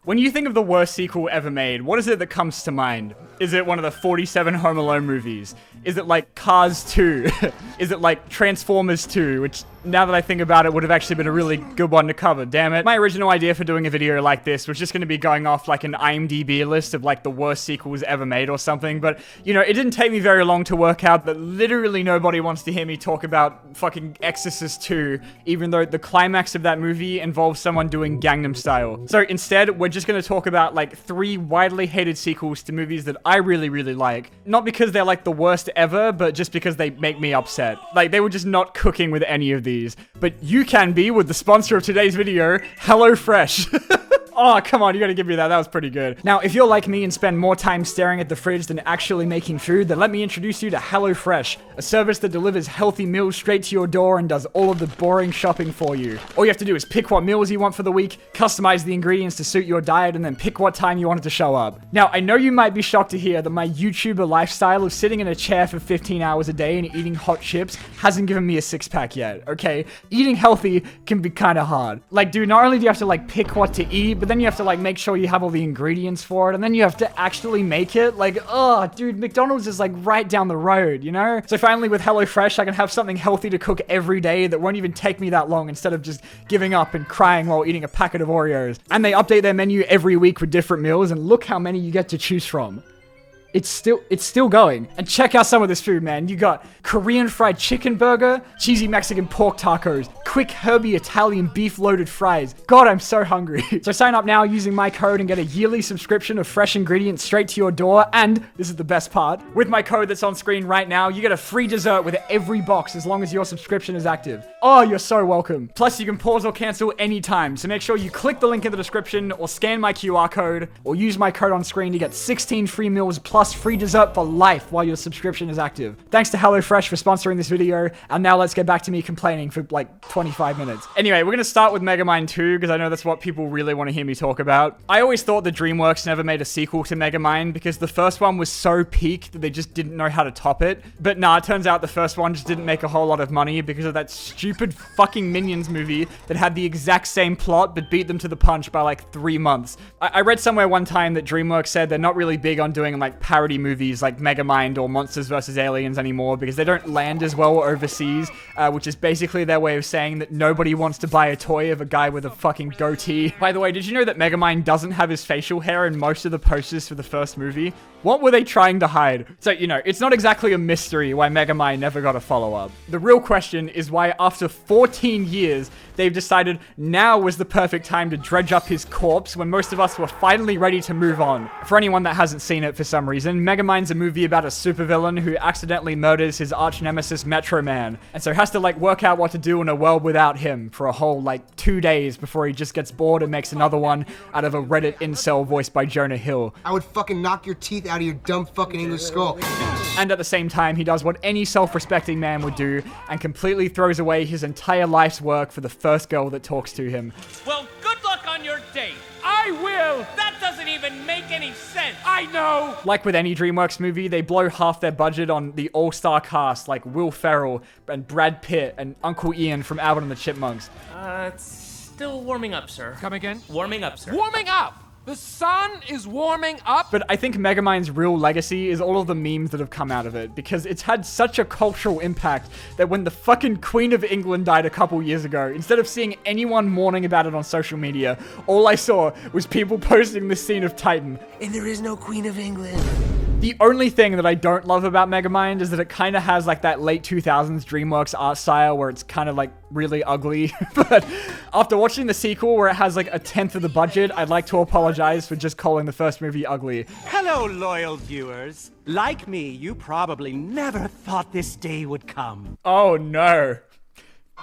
When you think of the worst sequel ever made, what is it that comes to mind? Is it one of the 47 Home Alone movies? Is it like Cars 2? Is it like Transformers 2, which now that I think about it would have actually been a really good one to cover, damn it. My original idea for doing a video like this was just going to be going off like an IMDb list of like the worst sequels ever made or something, but you know, it didn't take me very long to work out that literally nobody wants to hear me talk about fucking Exorcist 2, even though the climax of that movie involves someone doing Gangnam Style. So instead, we're just going to talk about like 3 widely hated sequels to movies that I really, really like. Not because they're like the worst ever, but just because they make me upset. Like, they were just not cooking with any of these. But you can be with the sponsor of today's video, HelloFresh. Oh, come on, you gotta give me that. That was pretty good. Now, if you're like me and spend more time staring at the fridge than actually making food, then let me introduce you to HelloFresh, a service that delivers healthy meals straight to your door and does all of the boring shopping for you. All you have to do is pick what meals you want for the week, customize the ingredients to suit your diet, and then pick what time you want it to show up. Now, I know you might be shocked to hear that my YouTuber lifestyle of sitting in a chair for 15 hours a day and eating hot chips hasn't given me a six-pack yet, okay? Eating healthy can be kind of hard. Like, dude, not only do you have to, like, pick what to eat, but then you have to, like, make sure you have all the ingredients for it, and then you have to actually make it. Like, oh, dude, McDonald's is, like, right down the road, you know? So finally, with HelloFresh, I can have something healthy to cook every day that won't even take me that long instead of just giving up and crying while eating a packet of Oreos. And they update their menu every week with different meals, and look how many you get to choose from. It's still going. And check out some of this food, man. You got Korean fried chicken burger, cheesy Mexican pork tacos, quick herby Italian beef loaded fries. God, I'm so hungry. So sign up now using my code and get a yearly subscription of fresh ingredients straight to your door. And this is the best part. With my code that's on screen right now, you get a free dessert with every box as long as your subscription is active. Oh, you're so welcome. Plus, you can pause or cancel anytime. So make sure you click the link in the description or scan my QR code or use my code on screen to get 16 free meals plus free dessert for life while your subscription is active. Thanks to HelloFresh for sponsoring this video, and now let's get back to me complaining for like 25 minutes. Anyway, we're gonna start with Megamind 2, because I know that's what people really want to hear me talk about. I always thought that DreamWorks never made a sequel to Megamind because the first one was so peak that they just didn't know how to top it. But nah, it turns out the first one just didn't make a whole lot of money because of that stupid fucking Minions movie that had the exact same plot but beat them to the punch by like 3 months. I read somewhere one time that DreamWorks said they're not really big on doing like parody movies like Megamind or Monsters vs. Aliens anymore because they don't land as well overseas, which is basically their way of saying that nobody wants to buy a toy of a guy with a fucking goatee. By the way, did you know that Megamind doesn't have his facial hair in most of the posters for the first movie? What were they trying to hide? So, you know, it's not exactly a mystery why Megamind never got a follow-up. The real question is why after 14 years, they've decided now was the perfect time to dredge up his corpse when most of us were finally ready to move on. For anyone that hasn't seen it for some reason, Megamind's a movie about a supervillain who accidentally murders his arch nemesis Metro Man, and so has to like work out what to do in a world without him for a whole like 2 days before he just gets bored and makes another one out of a Reddit incel voiced by Jonah Hill. I would fucking knock your teeth out of your dumb fucking English skull. And at the same time, he does what any self-respecting man would do and completely throws away his entire life's work for the first girl that talks to him. Well, good luck on your date. I will! That doesn't even make any sense. I know! Like with any DreamWorks movie, they blow half their budget on the all-star cast like Will Ferrell and Brad Pitt and Uncle Ian from Alvin and the Chipmunks. It's still warming up, sir. Come again? Warming up, sir. Warming up! The sun is warming up! But I think Megamind's real legacy is all of the memes that have come out of it, because it's had such a cultural impact that when the fucking Queen of England died a couple years ago, instead of seeing anyone mourning about it on social media, all I saw was people posting this scene of Titan. And there is no Queen of England. The only thing that I don't love about Megamind is that it kind of has like that late 2000s DreamWorks art style where it's kind of like really ugly. But after watching the sequel where it has like a tenth of the budget, I'd like to apologize for just calling the first movie ugly. Hello, loyal viewers. Like me, you probably never thought this day would come. Oh no.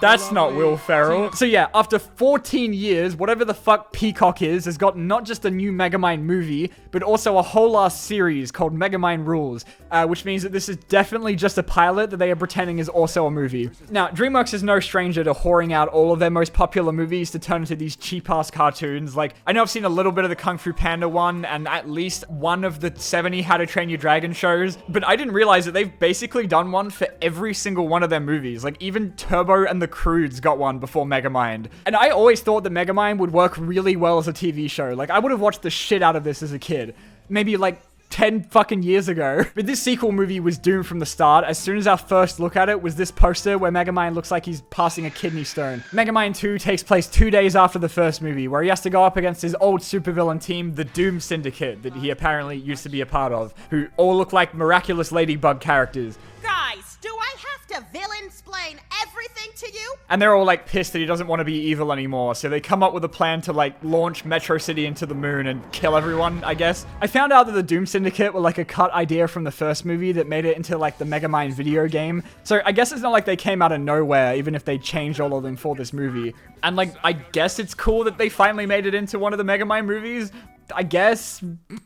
That's not Will Ferrell. So yeah, after 14 years, whatever the fuck Peacock is, has got not just a new Megamind movie, but also a whole ass series called Megamind Rules, which means that this is definitely just a pilot that they are pretending is also a movie. Now, DreamWorks is no stranger to whoring out all of their most popular movies to turn into these cheap-ass cartoons. Like, I know I've seen a little bit of the Kung Fu Panda one, and at least one of the 70 How to Train Your Dragon shows, but I didn't realize that they've basically done one for every single one of their movies. Like, even Turbo and the Croods got one before Megamind. And I always thought that Megamind would work really well as a TV show. Like, I would have watched the shit out of this as a kid. Maybe like 10 fucking years ago. But this sequel movie was doomed from the start. As soon as our first look at it was this poster where Megamind looks like he's passing a kidney stone. Megamind 2 takes place 2 days after the first movie, where he has to go up against his old supervillain team, the Doom Syndicate, that he apparently used to be a part of, who all look like miraculous ladybug characters. Guys, do I have to villain-splain everything to you? And they're all like pissed that he doesn't want to be evil anymore, so they come up with a plan to like launch Metro City into the moon and kill everyone, I guess. I found out that the Doom Syndicate were like a cut idea from the first movie that made it into like the Megamind video game. So I guess it's not like they came out of nowhere, even if they changed all of them for this movie. And like, I guess it's cool that they finally made it into one of the Megamind movies. I guess.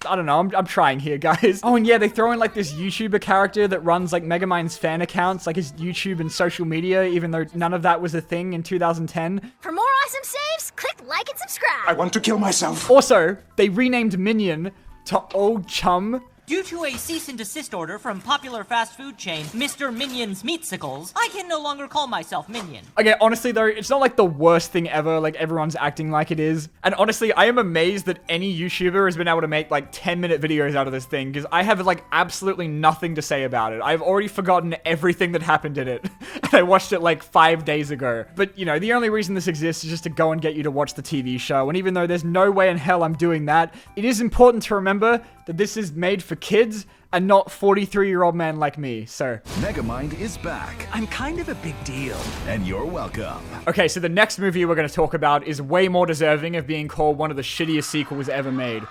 I don't know. I'm trying here, guys. Oh, and yeah, they throw in like this YouTuber character that runs like Megamind's fan accounts, like his YouTube and social media, even though none of that was a thing in 2010. For more awesome saves, click like and subscribe. I want to kill myself. Also, they renamed Minion to Old Chum. Due to a cease and desist order from popular fast food chain Mr. Minion's Meatsicles, I can no longer call myself Minion. Okay, honestly though, it's not like the worst thing ever, like everyone's acting like it is. And honestly, I am amazed that any YouTuber has been able to make like 10-minute videos out of this thing, because I have like absolutely nothing to say about it. I've already forgotten everything that happened in it. And I watched it like 5 days ago. But you know, the only reason this exists is just to go and get you to watch the TV show. And even though there's no way in hell I'm doing that, it is important to remember that this is made for kids and not 43-year-old men like me, so. Megamind is back. I'm kind of a big deal. And you're welcome. Okay, so the next movie we're going to talk about is way more deserving of being called one of the shittiest sequels ever made.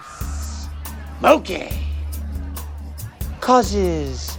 Loki causes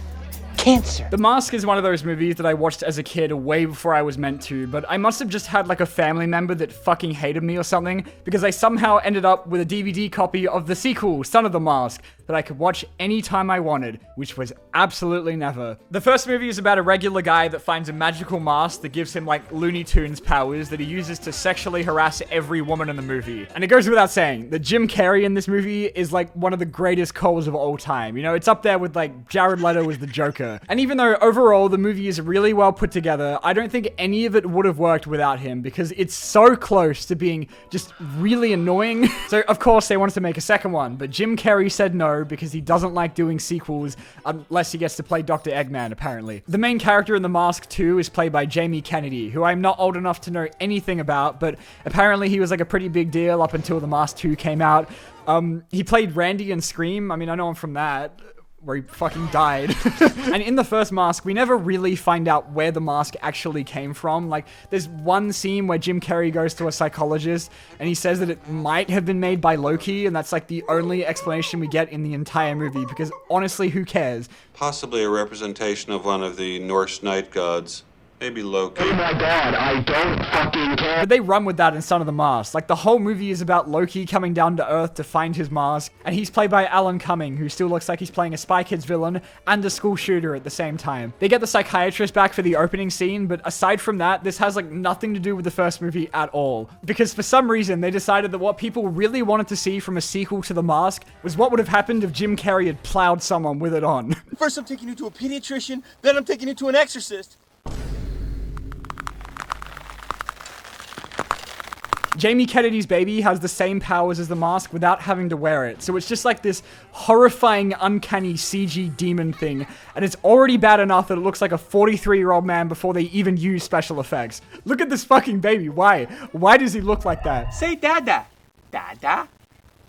cancer. The Mask is one of those movies that I watched as a kid way before I was meant to, but I must have just had like a family member that fucking hated me or something, because I somehow ended up with a DVD copy of the sequel, Son of the Mask, that I could watch anytime I wanted, which was absolutely never. The first movie is about a regular guy that finds a magical mask that gives him like Looney Tunes powers that he uses to sexually harass every woman in the movie. And it goes without saying that Jim Carrey in this movie is like one of the greatest calls of all time. You know, it's up there with like Jared Leto as the Joker. And even though overall the movie is really well put together, I don't think any of it would have worked without him, because it's so close to being just really annoying. So of course they wanted to make a second one, but Jim Carrey said no, because he doesn't like doing sequels unless he gets to play Dr. Eggman, apparently. The main character in The Mask 2 is played by Jamie Kennedy, who I'm not old enough to know anything about, but apparently he was like a pretty big deal up until The Mask 2 came out. He played Randy in Scream. I mean, I know him from that, where he fucking died. And in the first Mask, we never really find out where the mask actually came from. Like, there's one scene where Jim Carrey goes to a psychologist and he says that it might have been made by Loki, and that's like the only explanation we get in the entire movie, because honestly, who cares? Possibly a representation of one of the Norse night gods. Maybe Loki. Oh my god, I don't fucking care. But they run with that in Son of the Mask. Like, the whole movie is about Loki coming down to Earth to find his mask, and he's played by Alan Cumming, who still looks like he's playing a Spy Kids villain and a school shooter at the same time. They get the psychiatrist back for the opening scene, but aside from that, this has like nothing to do with the first movie at all. Because for some reason, they decided that what people really wanted to see from a sequel to The Mask was what would have happened if Jim Carrey had plowed someone with it on. First I'm taking you to a pediatrician, then I'm taking you to an exorcist. Jamie Kennedy's baby has the same powers as the mask without having to wear it. So it's just like this horrifying, uncanny CG demon thing. And it's already bad enough that it looks like a 43-year-old man before they even use special effects. Look at this fucking baby. Why? Why does he look like that? Say dada. Dada?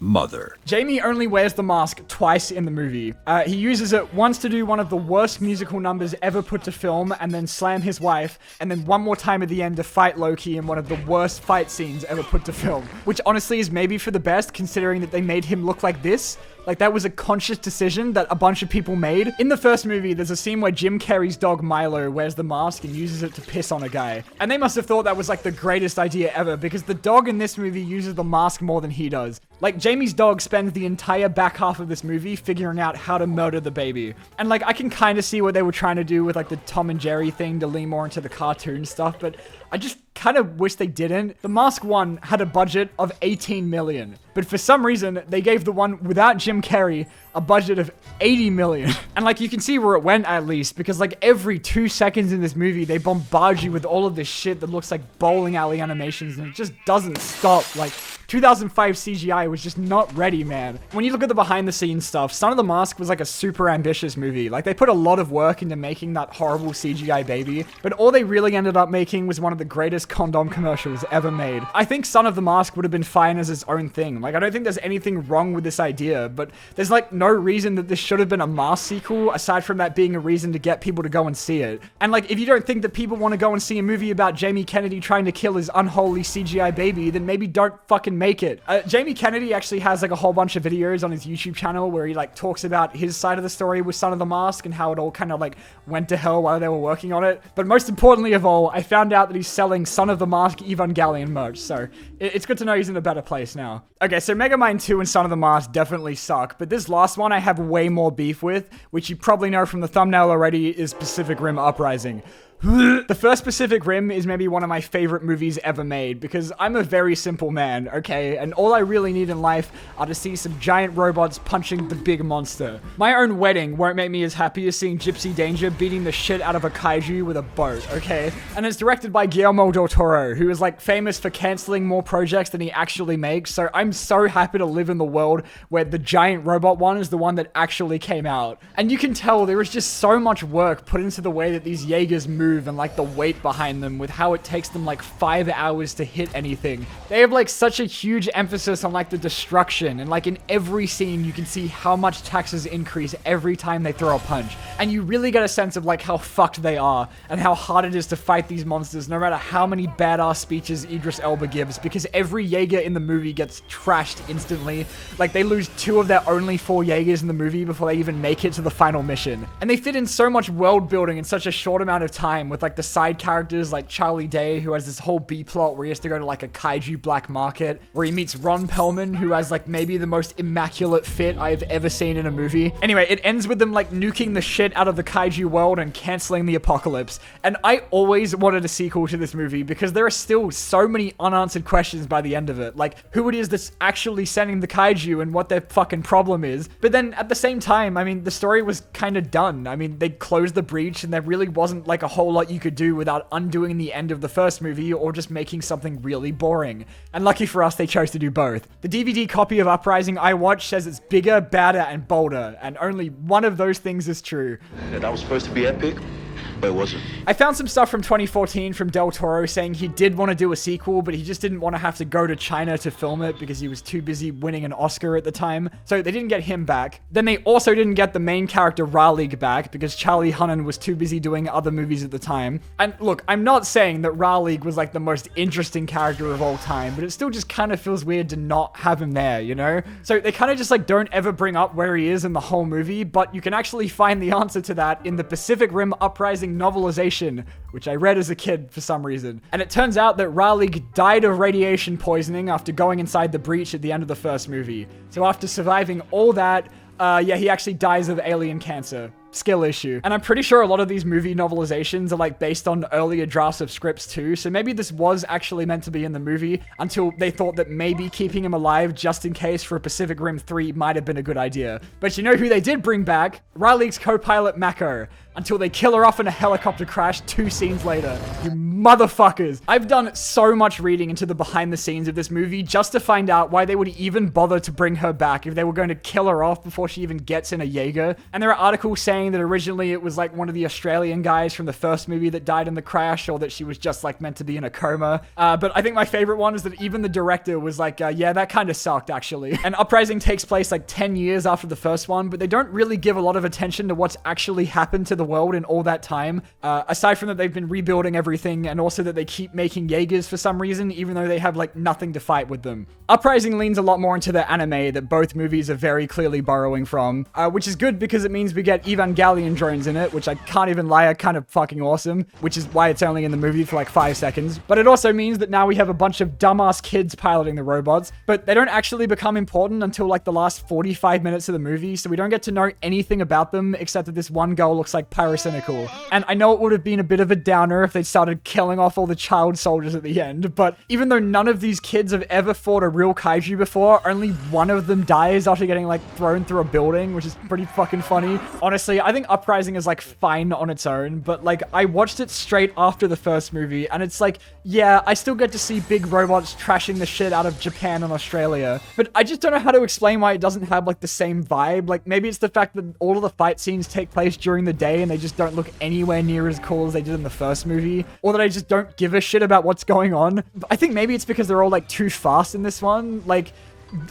Mother. Jamie only wears the mask twice in the movie. He uses it once to do one of the worst musical numbers ever put to film and then slam his wife, and then one more time at the end to fight Loki in one of the worst fight scenes ever put to film. Which honestly is maybe for the best, considering that they made him look like this. Like, that was a conscious decision that a bunch of people made. In the first movie, there's a scene where Jim Carrey's dog Milo wears the mask and uses it to piss on a guy. And they must have thought that was like the greatest idea ever, because the dog in this movie uses the mask more than he does. Like, Jamie's dog spends the entire back half of this movie figuring out how to murder the baby. And like, I can kind of see what they were trying to do with like the Tom and Jerry thing to lean more into the cartoon stuff, but I just kind of wish they didn't. The Mask 1 had a budget of 18 million. But for some reason, they gave the one without Jim Carrey a budget of 80 million. And like, you can see where it went at least, because like every 2 seconds in this movie, they bombard you with all of this shit that looks like bowling alley animations, and it just doesn't stop. Like, 2005 CGI was just not ready, man. When you look at the behind the scenes stuff, Son of the Mask was like a super ambitious movie. Like, they put a lot of work into making that horrible CGI baby, but all they really ended up making was one of the greatest condom commercials ever made. I think Son of the Mask would have been fine as its own thing. Like, I don't think there's anything wrong with this idea, but there's like no reason that this should have been a Mask sequel, aside from that being a reason to get people to go and see it. And like, if you don't think that people want to go and see a movie about Jamie Kennedy trying to kill his unholy CGI baby, then maybe don't fucking make it. Jamie Kennedy actually has like a whole bunch of videos on his YouTube channel where he like talks about his side of the story with Son of the Mask and how it all kind of like went to hell while they were working on it. But most importantly of all, I found out that he's selling Son of the Mask Evangelion merch, so it's good to know he's in a better place now. Okay, so Megamind 2 and Son of the Mask definitely suck, but this last one I have way more beef with, which you probably know from the thumbnail already, is Pacific Rim Uprising. The first Pacific Rim is maybe one of my favorite movies ever made, because I'm a very simple man, okay? And all I really need in life are to see some giant robots punching the big monster. My own wedding won't make me as happy as seeing Gypsy Danger beating the shit out of a kaiju with a boat, okay? And it's directed by Guillermo del Toro, who is like famous for canceling more projects than he actually makes, so I'm so happy to live in the world where the giant robot one is the one that actually came out. And you can tell there is just so much work put into the way that these Jaegers move and like the weight behind them, with how it takes them like 5 hours to hit anything. They have like such a huge emphasis on like the destruction, and like in every scene you can see how much taxes increase every time they throw a punch. And you really get a sense of like how fucked they are and how hard it is to fight these monsters no matter how many badass speeches Idris Elba gives, because every Jaeger in the movie gets trashed instantly. Like, they lose 2 of their only 4 Jaegers in the movie before they even make it to the final mission. And they fit in so much world building in such a short amount of time, with like the side characters like Charlie Day, who has this whole B plot where he has to go to like a kaiju black market, where he meets Ron Perlman, who has like maybe the most immaculate fit I've ever seen in a movie. Anyway, it ends with them like nuking the shit out of the kaiju world and canceling the apocalypse. And I always wanted a sequel to this movie, because there are still so many unanswered questions by the end of it, like who it is that's actually sending the kaiju and what their fucking problem is. But then at the same time, I mean, the story was kind of done. I mean, they closed the breach and there really wasn't like a whole lot you could do without undoing the end of the first movie or just making something really boring. And lucky for us, they chose to do both. The DVD copy of Uprising I watched says it's bigger, badder, and bolder, and only one of those things is true. Yeah, that was supposed to be epic, but it wasn't. I found some stuff from 2014 from Del Toro saying he did want to do a sequel, but he just didn't want to have to go to China to film it because he was too busy winning an Oscar at the time. So they didn't get him back. Then they also didn't get the main character Raleigh back because Charlie Hunnam was too busy doing other movies at the time. And look, I'm not saying that Raleigh was like the most interesting character of all time, but it still just kind of feels weird to not have him there, you know? So they kind of just like don't ever bring up where he is in the whole movie, but you can actually find the answer to that in the Pacific Rim Uprising novelization, which I read as a kid for some reason. And it turns out that Raleigh died of radiation poisoning after going inside the breach at the end of the first movie. So after surviving all that, yeah, he actually dies of alien cancer. Skill issue. And I'm pretty sure a lot of these movie novelizations are like based on earlier drafts of scripts too, so maybe this was actually meant to be in the movie until they thought that maybe keeping him alive just in case for a Pacific Rim 3 might have been a good idea. But you know who they did bring back? Riley's co-pilot Mako, until they kill her off in a helicopter crash 2 scenes later. You motherfuckers. I've done so much reading into the behind the scenes of this movie just to find out why they would even bother to bring her back if they were going to kill her off before she even gets in a Jaeger. And there are articles saying that originally it was like one of the Australian guys from the first movie that died in the crash, or that she was just like meant to be in a coma. But I think my favorite one is that even the director was like, yeah, that kind of sucked actually. And Uprising takes place like 10 years after the first one, but they don't really give a lot of attention to what's actually happened to the world in all that time. Aside from that, they've been rebuilding everything, and also that they keep making Jaegers for some reason, even though they have like nothing to fight with them. Uprising leans a lot more into the anime that both movies are very clearly borrowing from, which is good because it means we get Evangelion Ungalian drones in it, which I can't even lie are kind of fucking awesome, which is why it's only in the movie for like 5 seconds. But it also means that now we have a bunch of dumbass kids piloting the robots, but they don't actually become important until like the last 45 minutes of the movie, so we don't get to know anything about them except that this one girl looks like pyrocynical. And I know it would have been a bit of a downer if they started killing off all the child soldiers at the end, but even though none of these kids have ever fought a real kaiju before, only one of them dies after getting like thrown through a building, which is pretty fucking funny. Honestly, I think Uprising is like fine on its own, but like I watched it straight after the first movie, and it's like, yeah, I still get to see big robots trashing the shit out of Japan and Australia, but I just don't know how to explain why it doesn't have like the same vibe. Like maybe it's the fact that all of the fight scenes take place during the day and they just don't look anywhere near as cool as they did in the first movie, or that I just don't give a shit about what's going on. I think maybe it's because they're all like too fast in this one. Like,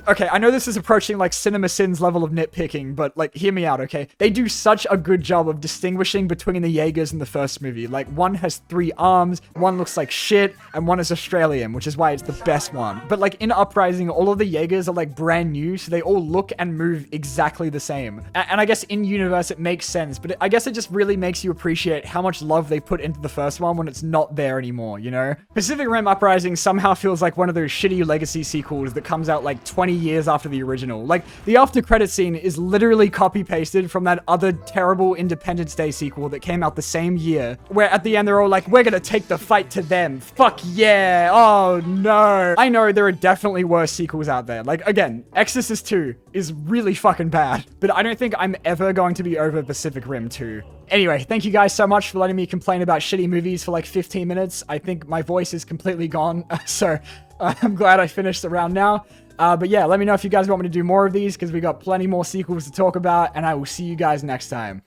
okay, I know this is approaching like Cinema Sins level of nitpicking, but like, hear me out, okay? They do such a good job of distinguishing between the Jaegers in the first movie. Like, one has 3 arms, one looks like shit, and one is Australian, which is why it's the best one. But like, in Uprising, all of the Jaegers are like brand new, so they all look and move exactly the same. And I guess in universe, it makes sense, but I guess it just really makes you appreciate how much love they put into the first one when it's not there anymore, you know? Pacific Rim Uprising somehow feels like one of those shitty legacy sequels that comes out like 20 years after the original. Like, the after credit scene is literally copy-pasted from that other terrible Independence Day sequel that came out the same year, where at the end they're all like, we're gonna take the fight to them. Fuck yeah. Oh no. I know there are definitely worse sequels out there. Like, again, Exorcist 2 is really fucking bad, but I don't think I'm ever going to be over Pacific Rim 2. Anyway, thank you guys so much for letting me complain about shitty movies for like 15 minutes. I think my voice is completely gone, so I'm glad I finished the round now. But yeah, let me know if you guys want me to do more of these, because we got plenty more sequels to talk about, and I will see you guys next time.